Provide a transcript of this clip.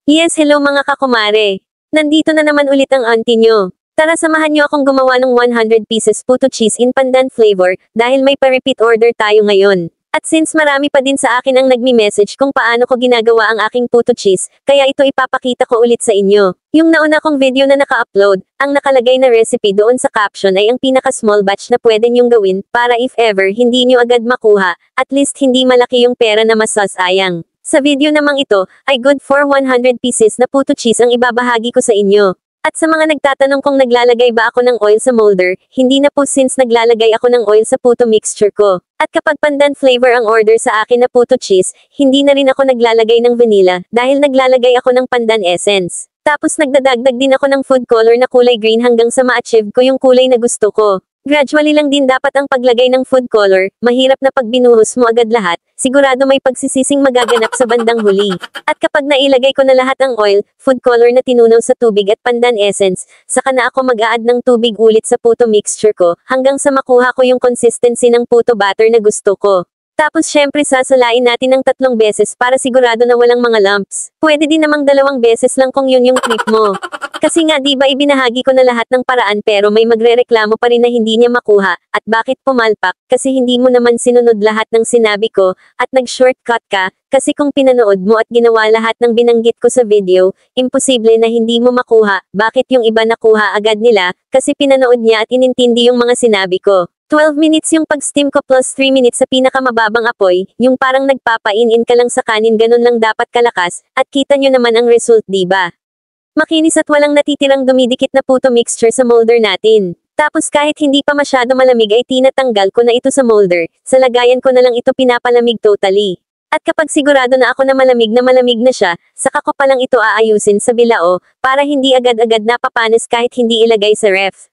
Yes, hello mga kakumare. Nandito na naman ulit ang auntie nyo. Tara samahan nyo akong gumawa ng 100 pieces puto cheese in pandan flavor, dahil may pa-repeat order tayo ngayon. At since marami pa din sa akin ang nagmi-message kung paano ko ginagawa ang aking puto cheese, kaya ito ipapakita ko ulit sa inyo. Yung nauna kong video na naka-upload, ang nakalagay na recipe doon sa caption ay ang pinaka-small batch na pwede nyong gawin, para if ever hindi nyo agad makuha, at least hindi malaki yung pera na masasayang. Sa video namang ito, ay good for 100 pieces na puto cheese ang ibabahagi ko sa inyo. At sa mga nagtatanong kung naglalagay ba ako ng oil sa molder, hindi na po since naglalagay ako ng oil sa puto mixture ko. At kapag pandan flavor ang order sa akin na puto cheese, hindi na rin ako naglalagay ng vanilla, dahil naglalagay ako ng pandan essence. Tapos nagdadagdag din ako ng food color na kulay green hanggang sa ma-achieve ko yung kulay na gusto ko. Gradually lang din dapat ang paglagay ng food color, mahirap na pag binuhos mo agad lahat, sigurado may pagsisising magaganap sa bandang huli. At kapag nailagay ko na lahat ang oil, food color na tinunaw sa tubig at pandan essence, saka na ako mag-a-add ng tubig ulit sa puto mixture ko, hanggang sa makuha ko yung consistency ng puto batter na gusto ko. Tapos syempre sasalain natin ng 3 beses para sigurado na walang mga lumps. Pwede din namang 2 beses lang kung yun yung trip mo. Kasi nga di ba ibinahagi ko na lahat ng paraan pero may magrereklamo pa rin na hindi niya makuha, at bakit pumalpak, kasi hindi mo naman sinunod lahat ng sinabi ko, at nag-shortcut ka, kasi kung pinanood mo at ginawa lahat ng binanggit ko sa video, imposible na hindi mo makuha, bakit yung iba nakuha agad nila, kasi pinanood niya at inintindi yung mga sinabi ko. 12 minutes yung pag-steam ko plus 3 minutes sa pinakamababang apoy, yung parang nagpapain-in ka lang sa kanin ganun lang dapat kalakas, at kita nyo naman ang result diba? Makinis at walang natitirang dumidikit na puto mixture sa molder natin. Tapos kahit hindi pa masyado malamig ay tinatanggal ko na ito sa molder, sa lagayan ko na lang ito pinapalamig totally. At kapag sigurado na ako na malamig na siya, saka ko palang ito aayusin sa bilao, para hindi agad-agad napapanis kahit hindi ilagay sa ref.